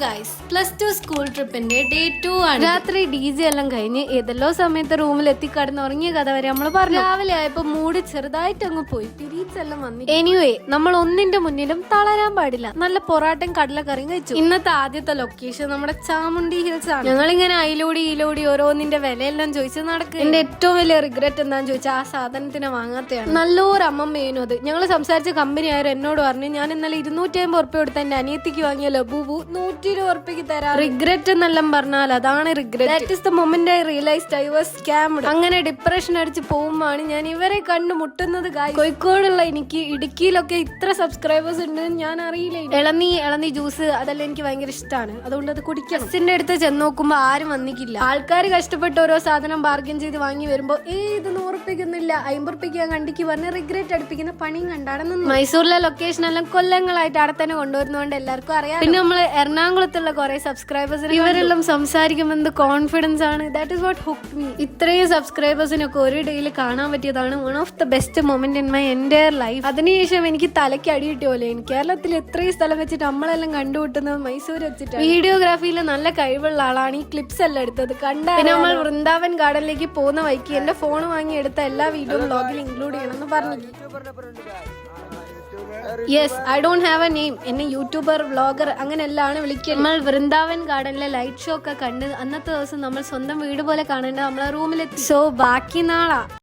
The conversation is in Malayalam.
ഗൈസ്, +2 സ്കൂൾ ട്രിപ്പിന്റെ ഡേ 2 ആണ്. രാത്രി DJ എല്ലാം കഴിഞ്ഞ് ഏതെല്ലോ സമയത്ത് റൂമിൽ എത്തിക്കടന്ന് ഉറങ്ങിയ കഥ വരെ നമ്മൾ പറഞ്ഞു. രാവിലെ ആയപ്പോ മൂഡ് ചെറുതായിട്ട് അങ്ങ് പോയി, പിരീഡ്സ് എല്ലാം വന്നു. എനിവേ, നമ്മൾ ഒന്നിന്റെ മുന്നിലും തളരാൻ പാടില്ല. നല്ല പൊറാട്ടയും കടലക്കറിയും കഴിച്ചു. ഇന്നത്തെ ആദ്യത്തെ ലൊക്കേഷൻ നമ്മുടെ ചാമുണ്ടി ഹിൽസ് ആണ്. ഞങ്ങളിങ്ങനെ അയിലൂടി ഓരോന്നിന്റെ വിലയെല്ലാം ചോദിച്ച് നടക്കുക. എന്റെ ഏറ്റവും വലിയ റിഗ്രറ്റ് എന്താന്ന് ചോദിച്ചാൽ ആ സാധനത്തിനെ വാങ്ങാത്തയാണ്. നല്ലൊരു അമ്മമ്മേനും അത്. ഞങ്ങൾ സംസാരിച്ച കമ്പനി ആരും എന്നോട് പറഞ്ഞു, ഞാൻ ഇന്നലെ 250 ഉറുപ്പ്യ കൊടുത്ത എന്റെ അനിയത്തിക്ക് വാങ്ങിയ ലബൂബു 120 ഉറുപ്പ്യക്ക് തരാം. റിഗ്രറ്റ് എന്നെല്ലാം പറഞ്ഞാൽ അതാണ് regret. That is the moment I realised I was scammed. അങ്ങനെ ഡിപ്രഷൻ അടിച്ച് പോകുമ്പോഴാണ് ഞാൻ ഇവരെ കണ്ടുമുട്ടുന്നത്. കോഴിക്കോടുള്ള എനിക്ക് ഇടുക്കിയിലൊക്കെ ഇത്ര സബ്സ്ക്രൈബേഴ്സ് ഉണ്ട് ഞാൻ അറിയില്ല. ഇളനീ ജ്യൂസ് അതെല്ലാം എനിക്ക് ഭയങ്കര ഇഷ്ടമാണ്, അതുകൊണ്ട് അത് കുടിക്കണം. ബസ്സിന്റെ അടുത്ത് ചെന്ന് നോക്കുമ്പോ ആരും വന്നിക്കില്ല. ആൾക്കാർ കഷ്ടപ്പെട്ട് ഓരോ സാധനം ബാർഗൻ ചെയ്ത് വാങ്ങി വരുമ്പോ ഇത് 100 ഉറുപ്പ്യക്കൊന്നുമില്ല, 50 ഉറുപ്പ്യക്ക് ഞാൻ കണ്ടിക്ക് പറഞ്ഞ് റിഗ്രറ്റ് അടുപ്പിക്കുന്ന പണിയും കണ്ടാണ് നിന്ന്. മൈസൂരിലെ ലൊക്കേഷൻ എല്ലാം കൊല്ലങ്ങളായിട്ട് അവിടെ തന്നെ കൊണ്ടുവരുന്നതുകൊണ്ട് എല്ലാവർക്കും അറിയാം. പിന്നെ നമ്മള് എറണാകുളത്തുള്ള കുറെ സബ്സ്ക്രൈബേഴ്സ്, ഇവരെല്ലാം സംസാരിക്കുമ്പോൾ എന്ത് കോൺഫിഡൻസ് ആണ്. That is what hook me. ഇത്രയും സബ്സ്ക്രൈബേഴ്സിനൊക്കെ ഒരു ഡേയിൽ കാണാൻ പറ്റിയതാണ് one of the best moment in my entire life. അതിനുശേഷം എനിക്ക് തലയ്ക്ക് അടി കിട്ടിയ പോലെ. കേരളത്തിൽ എത്രയും സ്ഥലം വെച്ചിട്ട് നമ്മളെല്ലാം കണ്ടുമുട്ടുന്നത് മൈസൂർ വെച്ചിട്ട്. വീഡിയോഗ്രാഫിയിൽ നല്ല കഴിവുള്ള ആളാണ് ഈ ക്ലിപ്സ് എല്ലാം എടുത്തത്. പിന്നെ നമ്മൾ വൃന്ദാവൻ ഗാർഡനിലേക്ക് പോകുന്ന വഴിക്ക് എന്റെ ഫോൺ വാങ്ങി എടുത്ത എല്ലാ വീഡിയോ വ്ളോഗിൽ ഇൻക്ലൂഡ് ചെയ്യണമെന്ന് പറഞ്ഞു. Yes, I don't have A name. എന്നെ യൂട്യൂബർ, വ്ളോഗർ അങ്ങനെ എല്ലാമാണ് വിളിക്കുന്നത്. നമ്മൾ വൃന്ദാവൻ ഗാർഡനിലെ ലൈറ്റ് ഷോ ഒക്കെ കണ്ട് അന്നത്തെ ദിവസം നമ്മൾ സ്വന്തം വീട് പോലെ കാണേണ്ടത് നമ്മളെ റൂമിലെത്തി. സോ ബാക്കി നാളാ.